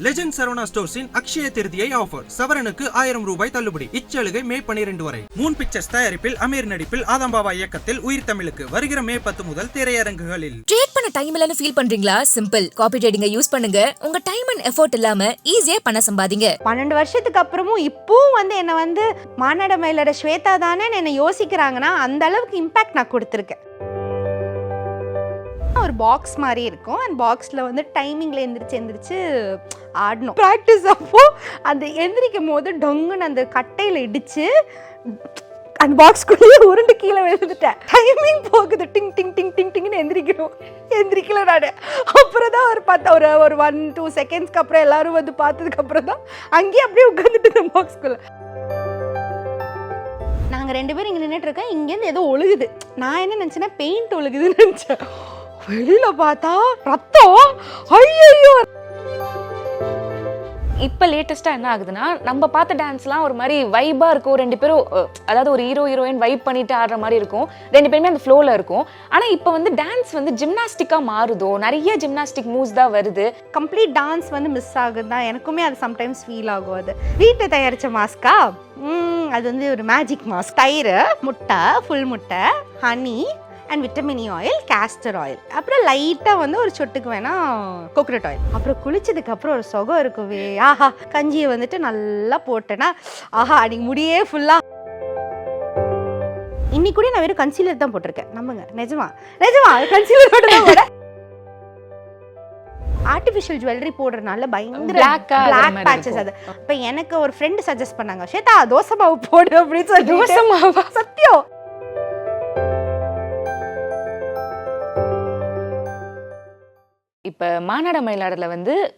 Legend Saravana ஸ்டோர்ஸின் Akshaya Tritiya offer. சவரனுக்கு 1000 ரூபாய் தள்ளுபடி. இச்சலுகை மே 12 வரை. மூன் பிக்சர்ஸ் தயாரிப்பில் அமீர் நடிப்பில் ஆதம்பாவா இயக்கத்தில் உயிர் தமிழுக்கு வருகிற மே 10 முதல் திரையரங்குகளில். ட்ரேட் பண்ண டைம் இல்லன்னு ஃபீல் பண்றீங்களா? சிம்பிள். காப்பி ட்ரேடிங்கை யூஸ் பண்ணுங்க. உங்க டைம் அண்ட் எஃபோர்ட் இல்லாம ஈஸியா பணம் சம்பாதிங்க. 12 வருஷத்துக்கு அப்புறமும் இப்பவும் என்ன மாநாட மயிலோட ஸ்வேதா தானே என்ன யோசிக்கிறாங்கன்னா அந்த அளவுக்கு இம்பாக்ட் நான் கொடுத்துருக்கேன். ஒரு பாக்ஸ் மாதிரி இருக்கும். அந்த பாக்ஸில் டைமிங்கில் எந்திரிச்சு ஆடணும். ப்ராக்டிஸ் அப்போ அந்த எந்திரிக்கும் போது டொங்குன்னு அந்த கட்டையில் இடித்து அந்த பாக்ஸ்குள்ளேயே உருண்டு கீழே விழுந்துட்டேன். டைமிங் போகுது, டிங் டிங் டிங் டிங் டிங்னு எந்திரிக்கல நான். அப்புறம் தான் ஒரு 1-2 செகண்ட்ஸ்க்கு அப்புறம் எல்லாரும் பார்த்ததுக்கப்புறம் தான் அங்கேயே அப்படியே உட்காந்துட்டு இந்த பாக்ஸ்குள்ளே. நாங்கள் 2 பேரும் இங்கே நின்றுட்டு இருக்கோம். இங்கேருந்து ஏதோ ஒழுகுது. நான் என்ன நினச்சேன்னா பெயிண்ட் ஒழுகுதுன்னு நினச்சேன். வெளியில பார்த்தா ரத்தம். ஐயோ! இப்போ லேட்டஸ்ட்டாக என்ன ஆகுதுன்னா, நம்ம பார்த்த டான்ஸ்லாம் ஒரு மாதிரி வைபாக இருக்கும். 2 பேரும் அதாவது ஒரு ஹீரோயின் வைப் பண்ணிட்டு ஆடுற மாதிரி இருக்கும். 2 பேருமே அந்த ஃப்ளோவில் இருக்கும். ஆனால் இப்போ டான்ஸ் ஜிம்னாஸ்டிக்காக மாறுதோ, நிறைய ஜிம்னாஸ்டிக் மூவ்ஸ் தான் வருது. கம்ப்ளீட் டான்ஸ் மிஸ் ஆகுது தான். எனக்குமே அது சம்டைம்ஸ் ஃபீல் ஆகும். அது வீட்டில் தயாரித்த மாஸ்கா, அது ஒரு மேஜிக் மாஸ்க். தயிர், முட்டை, ஃபுல் முட்டை, honey and vitamin oil, castor oil, அப்புறம் லைட்டாக ஒரு சொட்டுக்கு கோகனட் ஆயில். அப்புறம் குளிச்சதுக்கு அப்புறம் ஒரு சுகம் இருக்குவே. ஆஹா, கஞ்சியை நல்லா போட்டேன்னா ஆஹா, அன்னைக்கு முடியே ஃபுல்லாக. இன்னைக்கு கூட நான் வெறும் கன்சீலர் தான் போட்டிருக்கேன். நம்புங்க, நிஜமா கன்சீலர் போட்டு ஆர்டிஃபிஷியல் ஜுவல்லரி போடுறதுனால பயங்கர பிளாக் பேச்சஸ். அது இப்போ எனக்கு ஒரு ஃப்ரெண்ட் சஜஸ்ட் பண்ணாங்க, ஸ்வேதா தோசை மாவு போடு அப்படின்னு சொல்லி. தோசை மாவா? சத்தியம். இப்போ மாநாட மயிலாடல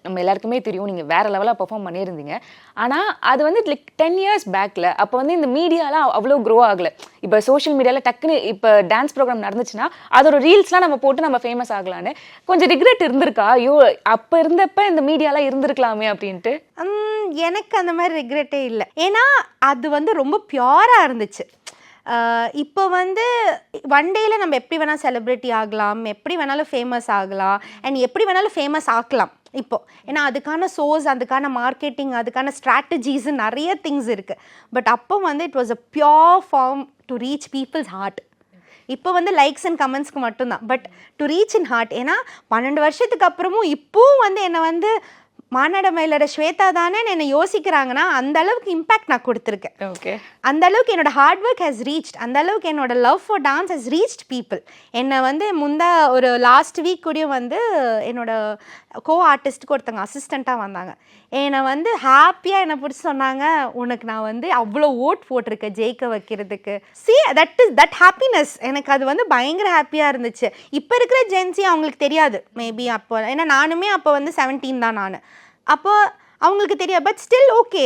நம்ம எல்லாருக்குமே தெரியும், நீங்கள் வேற லெவலாக பெர்ஃபார்ம் பண்ணியிருந்தீங்க. ஆனால் அது லைக் 10 இயர்ஸ் பேக்கில். அப்போ இந்த மீடியாலாம் அவ்வளோ க்ரோ ஆகலை. இப்போ சோஷியல் மீடியாவில் டக்குன்னு இப்போ டான்ஸ் ப்ரோக்ராம் நடந்துச்சுன்னா அதோட ரீல்ஸ்லாம் நம்ம போட்டு நம்ம ஃபேமஸ் ஆகலான்னு கொஞ்சம் ரிக்ரெட் இருந்திருக்கா? ஐயோ, அப்போ இருந்தப்ப இந்த மீடியாலாம் இருந்திருக்கலாமே அப்படின்ட்டு. எனக்கு அந்த மாதிரி ரிக்ரெட்டே இல்லை. ஏன்னா அது ரொம்ப பியூராக இருந்துச்சு. இப்போ ஒன் டேயில் நம்ம எப்படி வேணால் செலிப்ரிட்டி ஆகலாம், எப்படி வேணாலும் ஃபேமஸ் ஆகலாம், அண்ட் எப்படி வேணாலும் ஃபேமஸ் ஆக்கலாம் இப்போது. ஏன்னா அதுக்கான சோர்ஸ், அதுக்கான மார்க்கெட்டிங், அதுக்கான ஸ்ட்ராட்டஜிஸ் நிறைய திங்ஸ் இருக்குது. பட் அப்போ it was a pure form to reach people's heart. இப்போ லைக்ஸ் அண்ட் கமெண்ட்ஸ்க்கு மட்டும்தான், but to reach in heart. ஏன்னா 12 வருஷத்துக்கு அப்புறமும் இப்போவும் என்ன மாநாட மயிலோட ஸ்வேதா தானே என்ன யோசிக்கிறாங்கன்னா அந்த அளவுக்கு இம்பாக்ட் நான் கொடுத்துருக்கேன். ஓகே, அந்த அளவுக்கு என்னோட ஹார்ட் ஒர்க் ஹேஸ் ரீச்ட், அந்த அளவுக்கு என்னோட love for dance has reached people. என்னை முந்தா ஒரு லாஸ்ட் வீக் கூடயும் என்னோட கோ ஆர்டிஸ்ட்டுக்கு ஒருத்தங்க அசிஸ்டண்ட்டாக வந்தாங்க. என்னை ஹாப்பியாக என்னை பிடிச்சி சொன்னாங்க, உனக்கு நான் அவ்வளோ ஓட் போட்டிருக்கேன் ஜெயிக்க வைக்கிறதுக்கு. தட் ஹாப்பினஸ் எனக்கு அது பயங்கர ஹாப்பியாக இருந்துச்சு. இப்போ இருக்கிற ஜென்சி அவங்களுக்கு தெரியாது மேபி. அப்போ ஏன்னா நானுமே அப்போ 17 தான் நான். அப்போ அவங்களுக்கு தெரியாது. பட் ஸ்டில் ஓகே,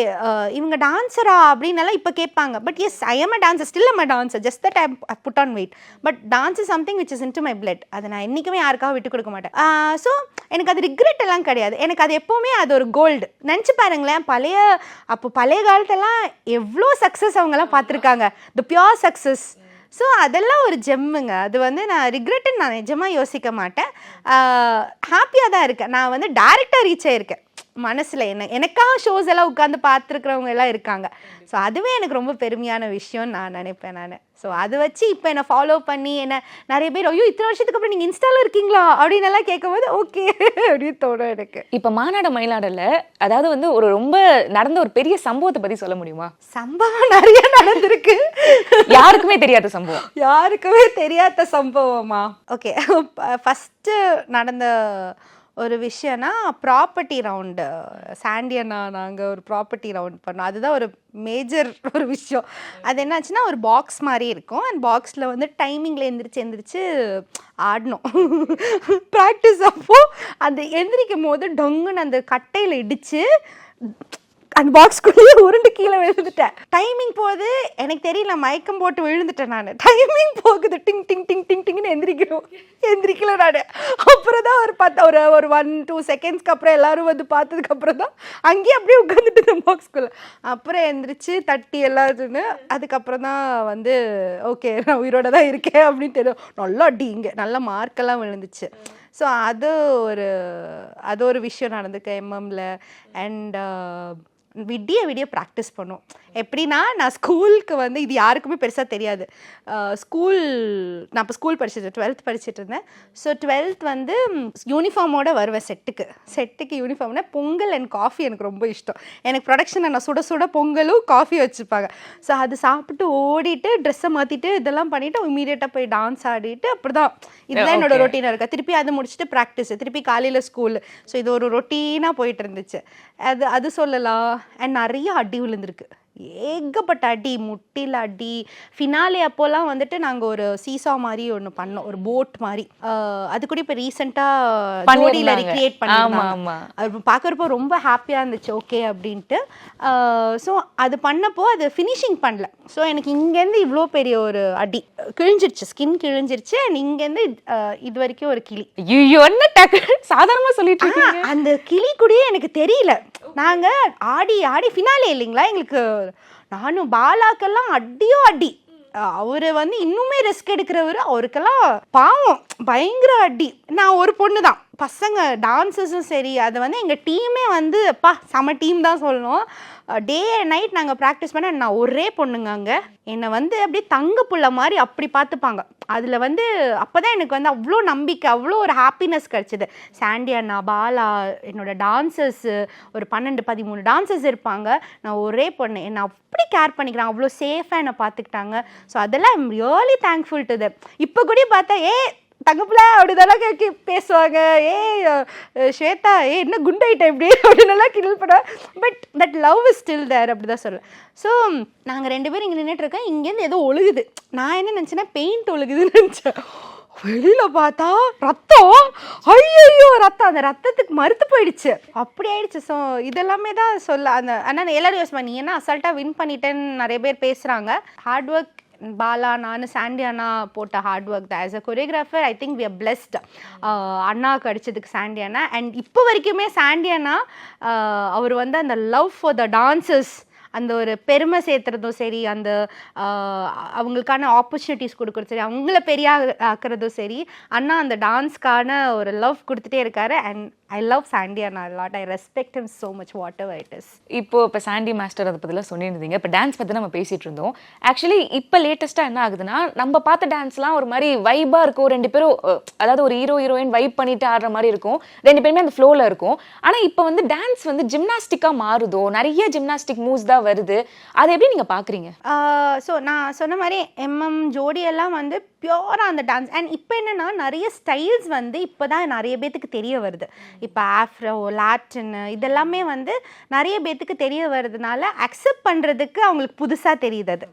இவங்க டான்ஸரா அப்படின்னலாம் இப்போ கேட்பாங்க. But yes, I am a dancer, still am a dancer, just that I put on weight. But dance is something which is into my blood. அதை நான் என்றைக்குமே யாருக்காக விட்டு கொடுக்க மாட்டேன். ஸோ எனக்கு அது ரிக்ரெட் எல்லாம் கிடையாது. எனக்கு அது எப்போவுமே அது ஒரு கோல்டு. நினச்சி பாருங்களேன், பழைய காலத்தெல்லாம் எவ்வளோ சக்ஸஸ் அவங்கெல்லாம் பார்த்துருக்காங்க, த பியோர் சக்ஸஸ். ஸோ அதெல்லாம் ஒரு ஜெம்முங்க. அது நான் ரிக்ரெட்டுன்னு நான் நிஜமாக யோசிக்க மாட்டேன். ஹாப்பியாக தான் இருக்கேன். நான் டைரெக்டாக ரீச் ஆகிருக்கேன் மனசில். எனக்காக ஷோஸ் எல்லாம் உட்காந்து பார்த்துருக்குறவங்க எல்லாம் இருக்காங்க. ஸோ அதுவே எனக்கு ரொம்ப பெருமையான விஷயம்னு நான் நினைப்பேன் நான். ஸோ அதை வச்சு இப்போ என்னை ஃபாலோ பண்ணி என்ன நிறைய பேர், ஐயோ இத்தனை வருஷத்துக்கு அப்புறம் நீங்கள் இன்ஸ்டாவில் இருக்கீங்களா அப்படின்னு எல்லாம் கேட்கும்போது ஓகே அப்படின்னு தோணும் எனக்கு. இப்போ மாநாட மயிலாடல அதாவது ஒரு ரொம்ப நடந்த ஒரு பெரிய சம்பவத்தை பற்றி சொல்ல முடியுமா? சம்பவம் நிறைய நடந்திருக்கு. யாருக்குமே தெரியாத சம்பவம். யாருக்குமே தெரியாத சம்பவமா? ஓகே, ஃபஸ்ட்டு நடந்த ஒரு விஷயம்னா ப்ராப்பர்ட்டி ரவுண்டு. சாண்டியனா நாங்கள் ஒரு ப்ராப்பர்ட்டி ரவுண்ட் பண்ணோம். அதுதான் ஒரு மேஜர் ஒரு விஷயம். அது என்னாச்சுன்னா, ஒரு பாக்ஸ் மாதிரி இருக்கும். அந்த பாக்ஸில் டைமிங்கில் எந்திரிச்சு ஆடணும். ப்ராக்டிஸ் அப்போ அந்த எந்திரிக்கும் போது டொங்குன்னு அந்த கட்டையில் இடித்து அந்த பாக்ஸ்குள்ளேயே உருண்டு கீழே விழுந்துட்டேன். டைமிங் போகுது, எனக்கு தெரியல, மயக்கம் போட்டு விழுந்துட்டேன் நான். டைமிங் போகுது, டிங் டிங் டிங் டிங் டிங்னு எந்திரிக்கல நான். அப்புறம் தான் ஒரு 1-2 செகண்ட்ஸ்க்கு அப்புறம் எல்லாரும் பார்த்ததுக்கப்புறம் தான் அங்கேயே அப்படியே உட்காந்துட்டு இந்த பாக்ஸ்குள்ளே. அப்புறம் எந்திரிச்சு தட்டி எல்லாருன்னு அதுக்கப்புறம் தான் ஓகே நான் உயிரோட தான் இருக்கேன் அப்படின்னு தெரியும். நல்லா அடி, இங்கே நல்ல மார்க்கெல்லாம் விழுந்துச்சு. ஸோ அது ஒரு விஷயம் நடந்துக்கு எம்எம்ல. அண்ட் விடிய ப்ராக்டிஸ் பண்ணோம். எப்படின்னா நான் ஸ்கூலுக்கு வந்து இது யாருக்குமே பெருசாக தெரியாது. நான் இப்போ ஸ்கூல் படிச்சுட்டு 12th படிச்சுட்டு இருந்தேன். ஸோ 12th வந்து யூனிஃபார்மோடு வருவேன் செட்டுக்கு யூனிஃபார்ம்னா பொங்கல் அண்ட் காஃபி எனக்கு ரொம்ப இஷ்டம். எனக்கு ப்ரொடக்ஷனில் நான் சுட சுட பொங்கலும் காஃபி வச்சுப்பாங்க. ஸோ அது சாப்பிட்டு ஓடிட்டு ட்ரெஸ்ஸை மாற்றிட்டு இதெல்லாம் பண்ணிவிட்டு இமீடியட்டாக போய் டான்ஸ் ஆடிட்டு அப்படி தான் இதுதான் என்னோட ரொட்டீனாக இருக்கா. திருப்பி அது முடிச்சுட்டு ப்ராக்டிஸ், திருப்பி காலையில் ஸ்கூல். ஸோ இது ஒரு ரொட்டீனாக போயிட்டு இருந்துச்சு. அது சொல்லலாம். அண்ட் நிறைய அடி விழுந்திருக்கு, ஏகப்பட்ட அடி, முட்டியில் அடி. ஃபினாலே அப்போலாம் வந்துட்டு நாங்கள் ஒரு சீசா மாதிரி ஒன்று பண்ணோம், ஒரு போட் மாதிரி. அது கூட இப்போ ரீசெண்டாக ஜோடியில் ரிக்ரியேட் பண்ணிருந்தாங்க. அது பார்க்குறப்போ ரொம்ப ஹாப்பியாக இருந்துச்சு, ஓகே அப்படின்ட்டு. ஸோ அது பண்ணப்போ அது ஃபினிஷிங் பண்ணல. ஸோ எனக்கு இங்கேருந்து இவ்வளோ பெரிய ஒரு அடி கிழிஞ்சிருச்சு, ஸ்கின் கிழிஞ்சிருச்சு. அண்ட் இங்கேருந்து இது வரைக்கும் ஒரு கிளி. ஐயோ என்ன சாதாரணமாக சொல்லிட்டு அந்த கிளி கூடயே எனக்கு தெரியல. நாங்கள் ஆடி ஃபினாலே இல்லைங்களா எங்களுக்கு. நானும் பாலாக்கெல்லாம் அடியோ அடி. அவர் வந்து இன்னுமே ரிஸ்க் எடுக்கிறவர், அவருக்கெல்லாம் பாவம் பயங்கர அடி. நான் ஒரு பொண்ணு தான், பசங்க டான்ஸஸும் சரி, அது வந்து எங்கள் டீமே வந்து செம டீம் தான் சொல்லணும். டே அண்ட் நைட் நாங்கள் ப்ராக்டிஸ் பண்ண. நான் ஒரே பொண்ணுங்க அங்கே. என்னை வந்து அப்படியே தங்க புள்ள மாதிரி அப்படி பார்த்துப்பாங்க. அதில் வந்து அப்போ தான் எனக்கு வந்து அவ்வளோ நம்பிக்கை, அவ்வளோ ஒரு ஹாப்பினஸ் கிடச்சிது. சாண்டி அண்ணா, பாலா, என்னோட டான்சர்ஸு ஒரு 12-13 டான்சர்ஸ் இருப்பாங்க. நான் ஒரே பொண்ணு, என்னை அப்படி கேர் பண்ணிக்கிறாங்க, அவ்வளோ சேஃபாக என்னை பார்த்துக்கிட்டாங்க. ஸோ அதெல்லாம் I'm really thankful to that. இப்போ கூட பார்த்தா தங்கப்பிள்ள அப்படிதான் பேசுவாங்க, ஸ்வேதா என்ன குண்டாயிட்டேன் இப்படி அப்படின்னெல்லாம் கிண்டல் பண்ண. But that love is still there, அப்படி தான் சொல்லுவேன். ஸோ நாங்கள் 2 பேரும் இங்கே நின்றுட்டுருக்கோம். இங்கேருந்து ஏதோ ஒழுகுது. நான் என்ன நினச்சேன்னா பெயிண்ட் ஒழுகுதுன்னு நினச்சேன். வெளியில் பார்த்தா ரத்தம். ஐயோ ரத்தம், அந்த ரத்தத்துக்கு மறுத்து போயிடுச்சு, அப்படி ஆயிடுச்சு. ஸோ இதெல்லாமே தான் ஆனால் எல்லாரும் யோசிப்பா, நீ என்ன அசால்ட்டாக வின் பண்ணிட்டேன்னு நிறைய பேர் பேசுகிறாங்க. ஹார்ட் ஒர்க் பாலா, நான், சாண்டி அண்ணா போட்ட ஹார்ட் ஒர்க் தான். As a choreographer I think we are blessed. அண்ணாவுக்கு அடித்ததுக்கு சாண்டி அண்ணா. அண்ட் இப்போ வரைக்குமே சாண்டி அண்ணா அவர் வந்து அந்த லவ் ஃபார் த டான்சர்ஸ், அந்த ஒரு பெருமை சேர்த்துறதும் சரி, அந்த அவங்களுக்கான ஆப்பர்ச்சுனிட்டிஸ் கொடுக்குறதும் சரி, அவங்கள பெரிய ஆக்குறதும் சரி, அண்ணா அந்த டான்ஸ்க்கான ஒரு லவ் கொடுத்துட்டே இருக்காரு. அண்ட் ஐ லவ் சாண்டி அண்ணா lot. I respect him so much whatever it is. இப்போ சாண்டி மாஸ்டர் அதை பற்றிலாம் சொல்லியிருந்தீங்க. இப்போ டான்ஸ் பற்றி நம்ம பேசிகிட்டு இருந்தோம். ஆக்சுவலி இப்போ லேட்டஸ்ட்டாக என்ன ஆகுதுன்னா, நம்ம பார்த்த டான்ஸ்லாம் ஒரு மாதிரி வைபாக இருக்கும். 2 பேரும் அதாவது ஒரு ஹீரோயின் வைப் பண்ணிட்டு ஆடுற மாதிரி இருக்கும். 2 பேருமே அந்த ஃப்ளோவில் இருக்கும். ஆனால் இப்போ வந்து டான்ஸ் வந்து ஜிம்னாஸ்டிக்காக மாறுதோ, நிறைய ஜிம்னாஸ்டிக் மூவ்ஸ் தான் வருது. அதை எப்படி நீங்கள் பார்க்குறீங்க? ஸோ நான் சொன்ன மாதிரி ஜோடியெல்லாம் வந்து பியூராக அந்த டான்ஸ். அண்ட் இப்போ என்னென்னா நிறைய ஸ்டைல்ஸ் வந்து இப்போ தான் நிறைய பேத்துக்கு தெரிய வருது. இப்போ ஆஃப்ரோ, லாட்டின் இதெல்லாமே வந்து நிறைய பேத்துக்கு தெரிய வருதுனால அக்செப்ட் பண்ணுறதுக்கு அவங்களுக்கு புதுசாக தெரியுது அது.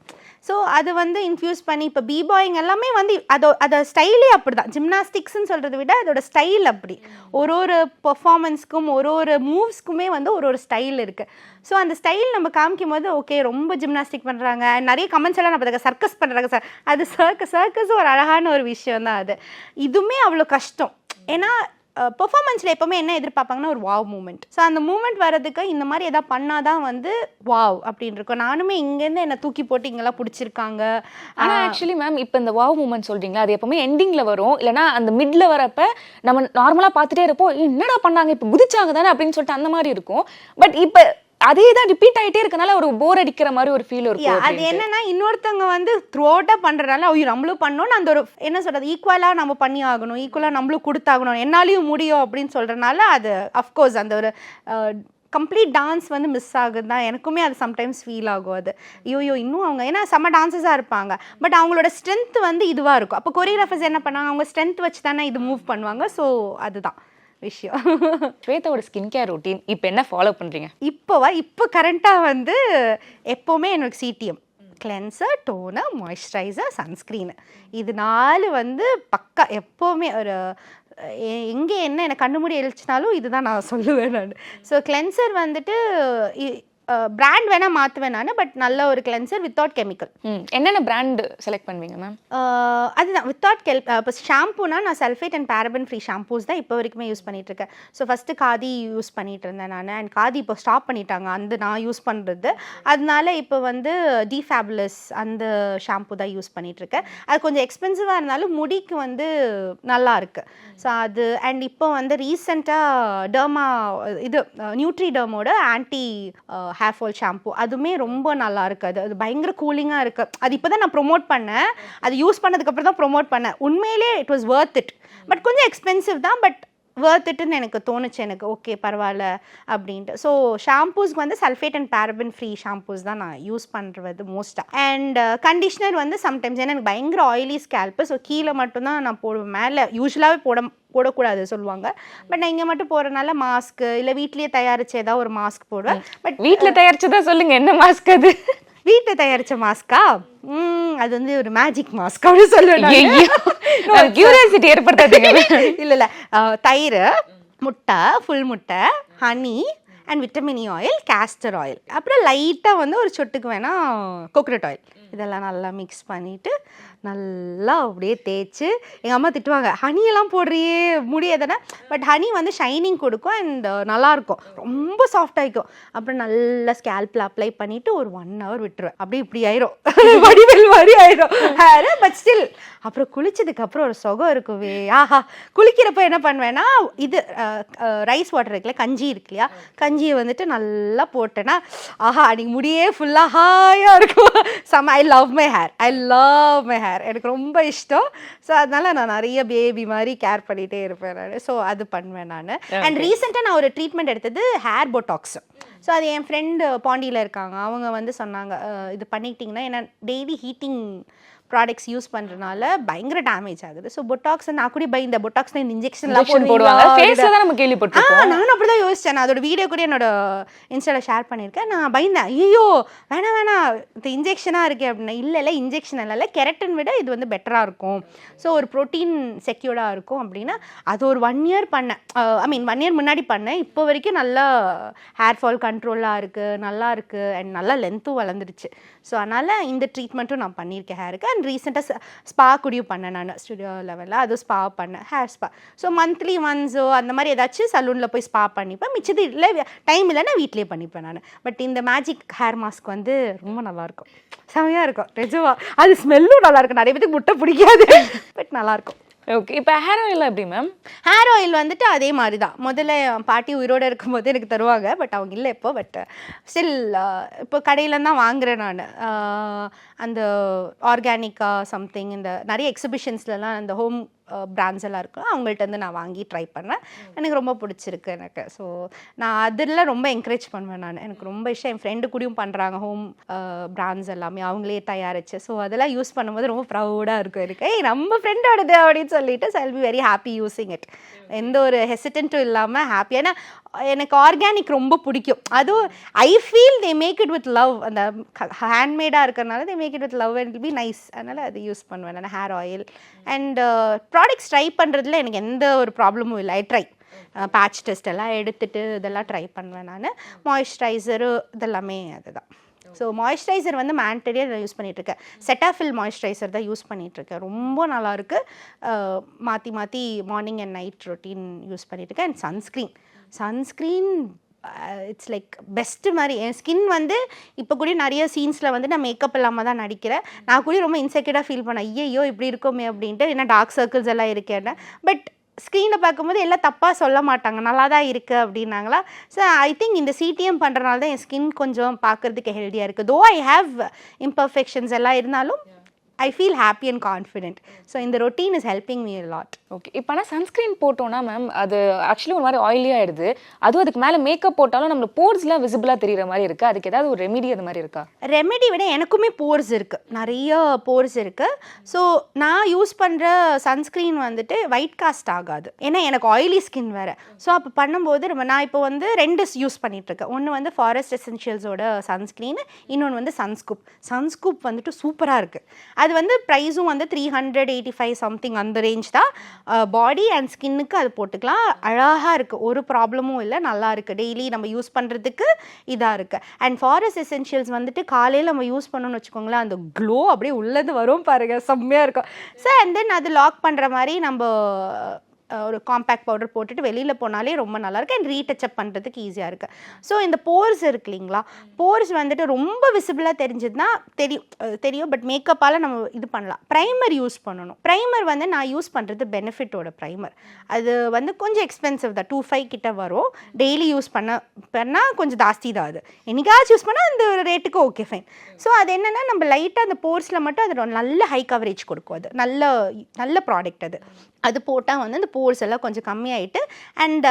ஸோ அது வந்து இன்ஃப்யூஸ் பண்ணி இப்போ பீபாயிங் எல்லாமே வந்து அதை ஸ்டைலே அப்படி தான். ஜிம்னாஸ்டிக்ஸ்ன்னு சொல்கிறத விட அதோட ஸ்டைல் அப்படி. ஒரு பெர்ஃபார்மன்ஸ்க்கும் ஒரு மூவ்ஸ்க்குமே வந்து ஒரு ஸ்டைல் இருக்குது. ஸோ அந்த ஸ்டைல் நம்ம காமிக்கும் போது ஓகே ரொம்ப ஜிம்னாஸ்டிக் பண்ணுறாங்க. நிறைய கமெண்ட்ஸ் எல்லாம் நம்ம சர்க்கஸ் பண்ணுறாங்க சார். அது சர்க்கஸ் ஒரு அழகான ஒரு விஷயம் தான் அது. இதுவுமே அவ்வளோ கஷ்டம். ஏன்னா பெர்ஃபார்மன்ஸில் எப்போவுமே என்ன எதிர்பார்ப்பாங்கன்னா ஒரு வாவ் மூமெண்ட். ஸோ அந்த மூமெண்ட் வரதுக்கு இந்த மாதிரி எதாவது பண்ணாதான் வந்து வாவ் அப்படின்னு இருக்கும். நானுமே இங்கேருந்து என்னை தூக்கி போட்டு இங்கெல்லாம் பிடிச்சிருக்காங்க. ஆனால் ஆக்சுவலி மேம் இப்போ இந்த வாவ் மூமெண்ட் சொல்கிறீங்களா, அது எப்போவுமே எண்டிங்கில் வரும், இல்லைனா அந்த மிடில் வரப்போ நம்ம நார்மலாக பார்த்துட்டே இருப்போம், என்னடா பண்ணாங்க இப்போ குதிச்சாங்க தானே அப்படின்னு சொல்லிட்டு அந்த மாதிரி இருக்கும். பட் இப்போ அதே தான் ரிப்பீட் ஆகிட்டே இருக்கனால ஒரு போர் அடிக்கிற மாதிரி ஒரு ஃபீல் இருக்கும். அது என்னன்னா இன்னொருத்தவங்க வந்து த்ரூ அவுட்டாக பண்ணுறதுனால ஐயோ நம்மளும் பண்ணோன்னு அந்த ஒரு என்ன சொல்கிறது ஈக்குவலாக நம்ம பண்ணி ஆகணும், ஈக்குவலாக நம்மளும் கொடுத்தாகணும், என்னாலையும் முடியும் அப்படின்னு சொல்கிறதுனால அது அஃப்கோர்ஸ் அந்த ஒரு கம்ப்ளீட் டான்ஸ் வந்து மிஸ் ஆகுது தான். எனக்குமே அது சம்டைம்ஸ் ஃபீல் ஆகும். அது ஐயோ இன்னும் அவங்க ஏன்னா செம்ம டான்ஸஸாக இருப்பாங்க, பட் அவங்களோட ஸ்ட்ரென்த் வந்து இதுவாக இருக்கும். அப்போ கொரியோகிராஃபர்ஸ் என்ன பண்ணாங்க, அவங்க ஸ்ட்ரென்த் வச்சு தானே இது மூவ் பண்ணுவாங்க. ஸோ அதுதான் விஷயம். ஸ்வேதாவோட ஸ்கின் கேர் ரொட்டீன் இப்போ என்ன ஃபாலோ பண்ணுறீங்க? இப்போ கரண்ட்டாக வந்து எப்போவுமே எனக்கு CTM, cleanser, toner, moisturiser, sunscreen, இது 4 வந்து பக்கா எப்போவுமே. ஒரு எங்கே என்ன எனக்கு கண்ணு மூடி எழுச்சினாலும் இதுதான் நான் சொல்லுவேன் நான். ஸோ கிளென்சர் வந்துட்டு பிராண்ட் வேணால் மாற்றுவேன் நான், பட் நல்ல ஒரு கிளென்சர் வித்தவுட் கெமிக்கல். என்னென்ன பிராண்ட் செலக்ட் பண்ணுவீங்க மேம்? அதுதான் வித்தவுட் இப்போ ஷாம்பூனா நான் sulphate and paraben free shampoos தான் இப்போ வரைக்குமே யூஸ் பண்ணிகிட்ருக்கேன். ஸோ ஃபஸ்ட்டு காதி யூஸ் பண்ணிகிட்டு இருந்தேன் நான், அண்ட் காதி இப்போ ஸ்டாப் பண்ணிட்டாங்க அந்த நான் யூஸ் பண்ணுறது. அதனால இப்போ வந்து டிஃபேபுலஸ் அந்த ஷாம்பூ தான் யூஸ் பண்ணிகிட்ருக்கேன். அது கொஞ்சம் எக்ஸ்பென்சிவாக இருந்தாலும் முடிக்கு வந்து நல்லா இருக்குது. ஸோ அது அண்ட் இப்போ வந்து ரீசெண்டாக டர்மா இது நியூட்ரி டர்மோட ஆன்டி ஹேர் ஃபால் ஷாம்பூ அதுவுமே ரொம்ப நல்லா இருக்குது. அது பயங்கர கூலிங்காக இருக்குது. அது இப்போ தான் நான் ப்ரொமோட் பண்ணேன், அது யூஸ் பண்ணதுக்கப்புறம் தான் ப்ரொமோட் பண்ணேன். உண்மையிலே it was worth it. But கொஞ்சம் எக்ஸ்பென்சிவ் தான், பட் வர்த் இட்டுன்னு எனக்கு தோணுச்சு, எனக்கு ஓகே பரவாயில்ல அப்படின்ட்டு. ஸோ ஷாம்பூஸ்க்கு வந்து sulphate and paraben free shampoos தான் நான் யூஸ் பண்ணுறது மோஸ்ட்டாக. அண்ட் கண்டிஷ்னர் வந்து சம்டைம்ஸ் ஏன்னா எனக்கு பயங்கர ஆயிலி ஸ்கேல்ப்பு, ஸோ கீழே மட்டும்தான் நான் போடுவேன், மேலே யூஸ்வலாகவே போடக்கூடாது சொல்லுவாங்க. பட் நான் இங்கே மட்டும் போகிறனால மாஸ்க்கு இல்லை வீட்லேயே தயாரித்து ஏதாவது ஒரு மாஸ்க் போடுவேன். பட் வீட்டில் தயாரிச்சதா சொல்லுங்கள், என்ன மாஸ்க் அது? வீட்டில் தயாரித்த மாஸ்கா? அது வந்து ஒரு மேஜிக் மாஸ்க் அப்படின்னு சொல்லுவேன். கியூரியாசிட்டி ஏற்படுத்தாதீங்க. இல்லை தயிர், முட்டை, ஃபுல் முட்டை, honey and vitamin E oil, castor oil, அப்புறம் லைட்டாக வந்து ஒரு சொட்டுக்கு வேணால் கோகனட் ஆயில், இதெல்லாம் நல்லா மிக்ஸ் பண்ணிவிட்டு நல்லா அப்படியே தேய்ச்சி. எங்கள் அம்மா திட்டுவாங்க, ஹனியெல்லாம் போடுறியே முடியாதானே, பட் ஹனி வந்து ஷைனிங் கொடுக்கும் அண்ட் நல்லாயிருக்கும், ரொம்ப சாஃப்டாகிக்கும். அப்புறம் நல்லா ஸ்கேல்பில் அப்ளை பண்ணிவிட்டு ஒரு 1 hour விட்டுருவேன். அப்படியே இப்படி ஆயிரும், வடிவேல் மாதிரி ஆயிரும் ஹேர். பட் ஸ்டில் அப்புறம் குளிச்சதுக்கப்புறம் ஒரு சுகம் இருக்குவே, ஆஹா. குளிக்கிறப்ப என்ன பண்ணுவேன்னா இது ரைஸ் வாட்டர் இருக்குல்ல, கஞ்சி இருக்கு இல்லையா, கஞ்சியை வந்துட்டு நல்லா போட்டேன்னா ஆஹா அன்றைக்கி முடியே ஃபுல்லாக ஹாயாக இருக்கும். ஐ லவ் மை ஹேர், எனக்கு ரொம்ப இஷ்டம். ஸோ அதனால நான் நிறைய பேபி மாதிரி கேர் பண்ணிகிட்டே இருப்பேன் நான். ஸோ அது பண்ணுவேன் நான். அண்ட் ரீசெண்டாக நான் ஒரு ட்ரீட்மெண்ட் எடுத்தது ஹேர் பொட்டாக்ஸ். ஸோ அது என் ஃப்ரெண்டு பாண்டியில் இருக்காங்க, அவங்க வந்து சொன்னாங்க இது பண்ணிக்கிட்டிங்கன்னா, ஏன்னா டெய்லி ஹீட்டிங் ப்ராடக்ட்ஸ் யூஸ் பண்ணுறதுனால பயங்கர டேமேஜ் ஆகுது. ஸோ பொட்டாக்ஸ் நான் கூட இந்த பொட்டாக்ஸ் இன்ஜெக்ஷன்லாம் போடுவாங்க, ஃபேஸில் தான் நம்ம கேள்விப்பட்டிருக்கோம். நானும் அப்படி தான் யோசித்தேன். நான் அதோட வீடியோ கூட என்னோட இன்ஸ்டாவில் ஷேர் பண்ணியிருக்கேன். நான் பயந்தேன், ஐயோ வேணாம் இது இன்ஜெக்ஷனாக இருக்கே அப்படின்னா. இல்லை இன்ஜெக்ஷன் இல்லை, கெரட்டின் விட இது வந்து பெட்டராக இருக்கும், ஸோ ஒரு ப்ரோட்டீன் செக்யூர்டாக இருக்கும் அப்படின்னா அது ஒரு 1 year பண்ணேன். 1 year முன்னாடி பண்ணேன். இப்போ வரைக்கும் நல்லா ஹேர் ஃபால் கண்ட்ரோலாக இருக்குது, நல்லா இருக்குது அண்ட் நல்லா லென்த்தும் வளர்ந்துருச்சு. ஸோ அதனால் இந்த ட்ரீட்மெண்ட்டும் நான் பண்ணியிருக்கேன் ஹேருக்கு. அண்ட் ரீசெண்டாக ஸ்பா கூடயும் பண்ணேன் நான், ஸ்டுடியோ லெவலில் அது ஸ்பா பண்ணேன், ஹேர் ஸ்பா. ஸோ மந்த்லி ஒன்ஸோ அந்த மாதிரி ஏதாச்சும் சலூனில் போய் ஸ்பா பண்ணிப்பேன். மிச்சது இல்லை டைம் இல்லைன்னா வீட்லேயே பண்ணிப்பேன் நான். பட் இந்த மேஜிக் ஹேர் மாஸ்க் வந்து ரொம்ப நல்லாயிருக்கும், செமையாக இருக்கும் நிஜமா. அது ஸ்மெல்லும் நல்லாயிருக்கும். நிறைய பேருக்கு முட்டை பிடிக்காது, பட் நல்லாயிருக்கும். ஓகே, இப்போ ஹேர் ஆயில் எப்படி மேம்? ஹேர் ஆயில் வந்துட்டு அதே மாதிரி தான். முதல்ல பாட்டி உயிரோடு இருக்கும்போது எனக்கு தருவாங்க, பட் அவங்க இல்லை இப்போ. பட் ஸ்டில் இப்போ கடையில் தான் வாங்குகிறேன் நான். அந்த ஆர்கானிக்காக சம்திங் இந்த நிறைய எக்ஸிபிஷன்ஸ்லலாம் அந்த ஹோம் பிராண்ட்ஸ் எல்லாம் இருக்கும், அவங்கள்ட்ட வந்து நான் வாங்கி ட்ரை பண்ணேன். எனக்கு ரொம்ப பிடிச்சிருக்கு எனக்கு. ஸோ நான் அதில் ரொம்ப என்கரேஜ் பண்ணுவேன் நான். எனக்கு ரொம்ப இஷ்டம். என் ஃப்ரெண்டு கூடயும் பண்ணுறாங்க ஹோம் பிராண்ட்ஸ் எல்லாமே அவங்களே தயாரிச்சு. ஸோ அதெல்லாம் யூஸ் பண்ணும்போது ரொம்ப ப்ரௌடாக இருக்கும் எனக்கு. நம்ம ஃப்ரெண்டோடது அப்படின்னு சொல்லிட்டு so I'll be very happy using it. எந்த ஒரு ஹெசிடென்ட்டும் இல்லாமல் ஹாப்பி. ஏன்னா எனக்கு ஆர்கானிக் ரொம்ப பிடிக்கும். அதுவும் I feel they make it with love. அந்த ஹேண்ட்மேடாக இருக்கிறனால they make it with love and it be nice. அதனால் அது யூஸ் பண்ணுவேன் நான் hair oil. And products try பண்ணுறதுல எனக்கு எந்த ஒரு ப்ராப்ளமும் இல்லை. ஐ ட்ரை பேட்ச் டெஸ்ட் எல்லாம் எடுத்துகிட்டு இதெல்லாம் ட்ரை பண்ணுவேன் நான். மாய்ஸ்சரைசரு இதெல்லாமே அதுதான். ஸோ மாய்ஸ்சரைசர் வந்து மேண்டரியாக யூஸ் பண்ணிகிட்ருக்கேன். செட்டாஃபில் மாய்ஸ்சரைசர் தான் யூஸ் பண்ணிகிட்ருக்கேன். ரொம்ப நல்லாயிருக்கு. மாற்றி morning and night routine use பண்ணிகிட்ருக்கேன். And sunscreen it's like best மாதிரி. என் ஸ்கின் வந்து இப்போ கூட நிறைய சீன்ஸில் வந்து நான் மேக்கப் இல்லாமல் தான் நடிக்கிறேன். நான் கூட ரொம்ப இன்செக்யூர்டாக ஃபீல் பண்ணேன், ஐயோ இப்படி இருக்கோமே அப்படின்ட்டு. ஏன்னா டார்க் சர்க்கிள்ஸ் எல்லாம் இருக்கேன்னு. பட் ஸ்க்ரீனை பார்க்கும்போது எல்லாம் தப்பாக சொல்ல மாட்டாங்க, நல்லா தான் இருக்குது அப்படின்னாங்களா. ஸோ ஐ திங்க் இந்த சிடிஎம் பண்ணுறனால தான் என் ஸ்கின் கொஞ்சம் பார்க்குறதுக்கு ஹெல்த்தியாக இருக்குது. தோ ஐ ஹாவ் இம்பர்ஃபெக்ஷன்ஸ் எல்லாம் இருந்தாலும் I feel happy and confident. So இந்த routine is helping me a lot. Okay, இப்போ ஆனால் சன்ஸ்க்ரீன் போட்டோன்னா மேம் அது ஆக்சுவலி ஒரு மாதிரி ஆயிலியாக ஆகிடுது. அதுவும் அதுக்கு மேலே மேக்கப் போட்டாலும் நம்மளுக்கு போர்ஸ்லாம் விசிபிளாக தெரிகிற மாதிரி இருக்குது. அதுக்கு ஏதாவது ஒரு ரெமெடி அது மாதிரி இருக்கா? ரெமெடி விட எனக்குமே போர்ஸ் இருக்குது, நிறைய போர்ஸ் இருக்குது. ஸோ நான் யூஸ் பண்ணுற சன்ஸ்க்ரீன் வந்துட்டு ஒயிட் காஸ்ட் ஆகாது, ஏன்னா எனக்கு ஆயிலி ஸ்கின் வேறு. ஸோ அப்போ பண்ணும்போது நான் இப்போ வந்து 2 யூஸ் பண்ணிகிட்ருக்கேன். ஒன்று வந்து ஃபாரஸ்ட் எசென்ஷியல்ஸோட சன்ஸ்க்ரீன், இன்னொன்று வந்து சன்ஸ்கூப் வந்துட்டு சூப்பராக இருக்குது. அது வந்து ப்ரைஸும் வந்து 385 சம்திங் அந்த ரேஞ்ச் தான். பாடி அண்ட் ஸ்கின்னுக்கு அது போட்டுக்கலாம். அழகாக இருக்குது, ஒரு ப்ராப்ளமும் இல்லை, நல்லா இருக்குது, டெய்லி நம்ம யூஸ் பண்ணுறதுக்கு இதாக இருக்குது. அண்ட் ஃபாரஸ்ட் எசென்ஷியல்ஸ் வந்துட்டு காலையில் நம்ம யூஸ் பண்ணணும்னு வச்சுக்கோங்களேன், அந்த க்ளோ அப்படியே உள்ளது வரும் பாருங்கள், செம்மையாக இருக்கும். ஸோ அண்ட் தென் அது லாக் பண்ணுற மாதிரி நம்ம ஒரு காம்பேக்ட் பவுடர் போட்டுட்டு வெளியில் போனாலே ரொம்ப நல்லாயிருக்கு. அண்ட் ரீடச்சப் பண்ணுறதுக்கு ஈஸியாக இருக்குது. ஸோ இந்த போர்ஸ் இருக்கு இல்லைங்களா, போர்ஸ் வந்துட்டு ரொம்ப விசிபிளாக தெரிஞ்சதுன்னா தெரியும் பட் மேக்கப்பால் நம்ம இது பண்ணலாம். ப்ரைமர் யூஸ் பண்ணணும். ப்ரைமர் வந்து நான் யூஸ் பண்ணுறது பெனிஃபிட்டோட ப்ரைமர். அது வந்து கொஞ்சம் எக்ஸ்பென்சிவ் தான், 25 கிட்ட வரும். டெய்லி யூஸ் பண்ணால் கொஞ்சம் ஜாஸ்தி தான். அது என்னைக்காச்சும் யூஸ் பண்ணால் அந்த ரேட்டுக்கு ஓகே ஃபைன். ஸோ அது என்னென்னா நம்ம லைட்டாக அந்த போர்ஸில் மட்டும் அது நல்ல ஹை கவரேஜ் கொடுக்கும். அது நல்ல ப்ராடக்ட். அது போட்டால் வந்து அந்த போர்ஸ் எல்லாம் கொஞ்சம் கம்மியாயிட்டு அண்ட்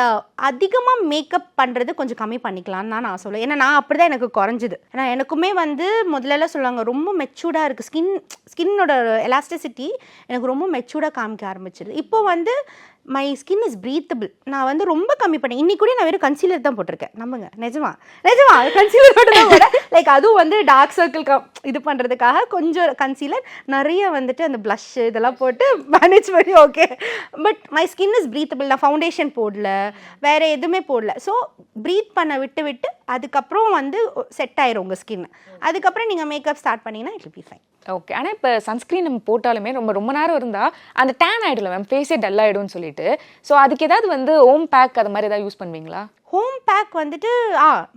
அதிகமாக மேக்கப் பண்ணுறது கொஞ்சம் கம்மி பண்ணிக்கலான்னு தான் நான் சொல்லுவேன். ஏன்னா நான் அப்படி தான் எனக்கு குறைஞ்சிது. ஏன்னா எனக்குமே வந்து முதல்லலாம் சொல்லுவாங்க ரொம்ப மெச்சூர்டாக இருக்குது, ஸ்கின்னோட எலாஸ்டிசிட்டி எனக்கு ரொம்ப மெச்சூர்டாக காமிக்க ஆரம்பிச்சிது. இப்போ வந்து மை ஸ்கின் இஸ் ப்ரீத்தபிள். நான் வந்து ரொம்ப கம்மி பண்ணேன். இன்னைக்கு கூட நான் வெறும் கன்சீலர் தான் போட்டிருக்கேன். நம்புங்க, நிஜமா கன்சீலர் மட்டும் தான் போட. லைக் அதுவும் வந்து டார்க் சர்க்கிள் இது பண்ணுறதுக்காக கொஞ்சம் கன்சீலர், நிறைய வந்துட்டு அந்த ப்ளஷ் இதெல்லாம் போட்டு மேனேஜ் பண்ணி okay. But my skin is breathable. நான் ஃபவுண்டேஷன் போடல, வேறு எதுவுமே போடல. ஸோ ப்ரீத் பண்ண விட்டு அதுக்கப்புறம் வந்து செட் ஆயிரும் உங்கள் ஸ்கின். அதுக்கப்புறம் நீங்கள் மேக்கப் ஸ்டார்ட் பண்ணிங்கன்னா it will be fine. Okay. ஆனால் இப்போ சன்ஸ்க்ரீன் நம்ம போட்டாலுமே ரொம்ப நேரம் இருந்தால் அந்த டேன் ஆகிடல மேம், ஃபேஸே டல் ஆகிடும்னு சொல்லிட்டு. ஸோ அதுக்கு ஏதாவது வந்து ஹோம் பேக் அது மாதிரி ஏதாவது யூஸ் பண்ணுவீங்களா? ஹோம் பேக் வந்துட்டு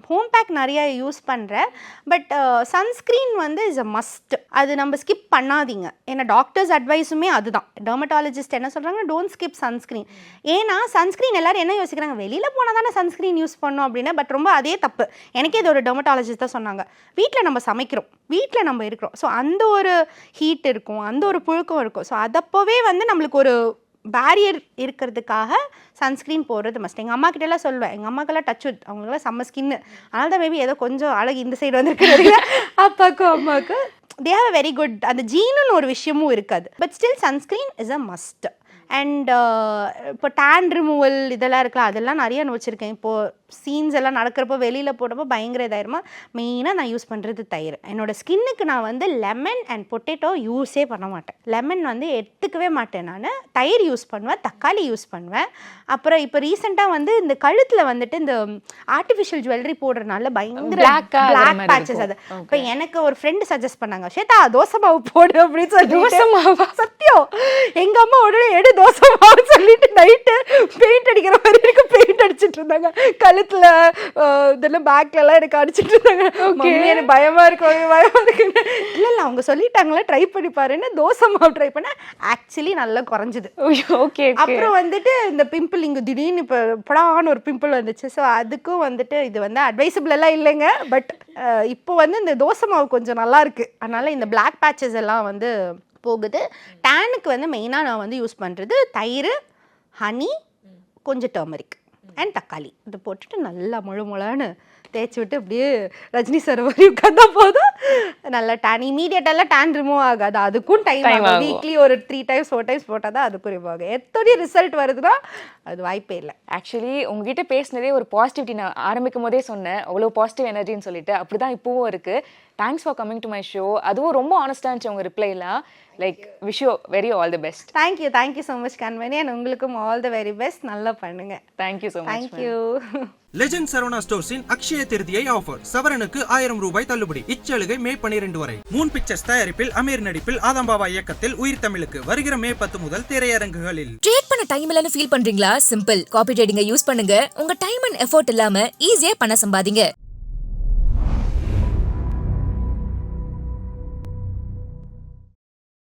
ஹோம் பேக் நிறையா யூஸ் பண்ணுறேன். பட் சன்ஸ்க்ரீன் வந்து இஸ் அ மஸ்ட். அது நம்ம ஸ்கிப் பண்ணாதீங்க. ஏன்னா டாக்டர்ஸ் அட்வைஸுமே அதுதான். டெர்மட்டாலஜிஸ்ட் என்ன சொல்கிறாங்க, டோன்ட் ஸ்கிப் சன்ஸ்க்ரீன். ஏன்னா சன்ஸ்க்ரீன் எல்லோரும் என்ன யோசிக்கிறாங்க, வெளியில் போனால் தானே சன்ஸ்க்ரீன் யூஸ் பண்ணோம் அப்படின்னா. பட் ரொம்ப அதே தப்பு. எனக்கே இது ஒரு டெர்மட்டாலஜிஸ்ட் தான் சொன்னாங்க. வீட்டில் நம்ம சமைக்கிறோம், வீட்டில் நம்ம இருக்கிறோம். ஸோ அந்த ஒரு ஹீட் இருக்கும், அந்த ஒரு புழுக்கம் இருக்கும். ஸோ அதப்போவே வந்து நம்மளுக்கு ஒரு பேரியர் இருக்கிறதுக்காக சன்ஸ்க்ரீன் போடுறது மஸ்ட். எங்கள் அம்மா கிட்டலாம் சொல்லுவேன், எங்கள் அம்மாக்கெல்லாம் டச் வித், அவங்களுக்குலாம் செம்ம ஸ்கின்னு. அதனால தான் மேபி ஏதோ கொஞ்சம் அழகு இந்த சைடு வந்துருக்கு. அப்பாவுக்கும் அம்மாவுக்கு தே ஹேவ் வெரி குட், அந்த ஜீனுன்னு ஒரு விஷயமும் இருக்காது. But still sunscreen is a must. And இப்போ டேன் ரிமூவல் இதெல்லாம் இருக்கலாம், அதெல்லாம் நிறைய வச்சுருக்கேன். இப்போது சீன்ஸ் எல்லாம் நடக்கிறப்போ வெளியில் போட்டப்போ பயங்கர இதாயிருமா. மெயினாக நான் யூஸ் பண்ணுறது தயிர். என்னோடய ஸ்கின்னுக்கு நான் வந்து லெமன் அண்ட் பொட்டேட்டோ யூஸே பண்ண மாட்டேன். லெமன் வந்து எடுத்துக்கவே மாட்டேன். நான் தயிர் யூஸ் பண்ணுவேன், தக்காளி யூஸ் பண்ணுவேன். அப்புறம் இப்போ ரீசெண்டாக வந்து இந்த கழுத்தில் வந்துட்டு இந்த ஆர்டிஃபிஷியல் ஜுவல்லரி போடுறதுனால பயங்கர பிளாக் பேச்சஸ். அது இப்போ எனக்கு ஒரு ஃப்ரெண்டு சஜஸ்ட் பண்ணாங்க, ஸ்வேதா தோசை மாவு போடு அப்படின்னு சொல்லி. தோசை மாவு சத்தியம் எங்கள் அம்மா உடனே எடு தோசை மாவு சொல்லிட்டு நைட்டு பெயிண்ட் அடிக்கிற மாதிரி இருக்கு பெயிண்ட் அடிச்சுட்டு இருந்தாங்க. கழுத்துல இதெல்லாம் பேக்லலாம் எனக்கு அடிச்சுட்டு இருந்தாங்க. எனக்கு பயமா இருக்கு இல்லை அவங்க சொல்லிட்டாங்களே ட்ரை பண்ணி பாருன்னு தோசை மாவு ட்ரை பண்ண ஆக்சுவலி நல்லா குறைஞ்சிது. ஓகே. அப்புறம் வந்துட்டு இந்த பிம்பிள் இங்கே திடீர்னு இப்போ படான்னு ஒரு பிம்பிள் வந்துச்சு. ஸோ அதுக்கும் வந்துட்டு இது வந்து அட்வைசபிள் எல்லாம் இல்லைங்க. பட் இப்போ வந்து இந்த தோசை மாவு கொஞ்சம் நல்லா இருக்கு. அதனால இந்த பிளாக் பேச்சஸ் எல்லாம் வந்து போகுது. டேனுக்கு வந்து மெயினாக நான் வந்து யூஸ் பண்ணுறது தயிர், ஹனி, கொஞ்சம் டர்மரிக் அண்ட் தக்காளி இது போட்டுட்டு நல்லா முழுமுழான்னு தேய்ச்சி விட்டு அப்படியே ரஜினி சார் வரை உட்காந்தா போதும். நல்லா டேன் இமீடியட்டாலாம் டேன் ரிமூவ் ஆகாது. அதுக்கும் டைம் ஆகும். வீக்லி ஒரு 3 times 4 times போட்டால் தான் அதுக்கும் ரிமூவ் ஆகும். எத்தனை ரிசல்ட் வருதுன்னா அது வாய்ப்பே இல்லை. ஆக்சுவலி உங்ககிட்ட பேசினதே ஒரு பாசிட்டிவிட்டி. நான் ஆரம்பிக்கும் போதே சொன்னேன் அவ்வளோ பாசிட்டிவ் எனர்ஜின்னு சொல்லிட்டு. அப்படி தான் இப்போவும் இருக்குது. Thanks for coming to my show. அதுவும் ரொம்ப ஆனஸ்டாக இருந்துச்சு உங்கள் ரிப்ளைலாம். Like wish you very all the best. Thank you so much Kanmani. And உங்களுக்கும் ஆல் தி வெரி பெஸ்ட். நல்லா பண்ணுங்க. Thank you so much. Thank you. Legend Saravana ஸ்டோர்ஸின் அக்ஷய திருதியை ஆஃபர். சவரனுக்கு 1000 ரூபாய் தள்ளுபடி. இச்சலுகை மே 12 வரை. மூன் பிக்சர்ஸ் தயாரிப்பில் அமீர் நடிப்பில் ஆதம்பாவா இயக்கத்தில் உயிர் தமிழுக்கு வருகிற மே 10 முதல் திரையரங்குகளில். ட்ரேட் பண்ண டைம் இல்லன்னு ஃபீல் பண்றீங்களா? சிம்பிள். காப்பி ட்ரேடிங்கை யூஸ் பண்ணுங்க. உங்க டைம் அண்ட் எஃபோர்ட் இல்லாம ஈஸியா பணம் சம்பாதிங்க.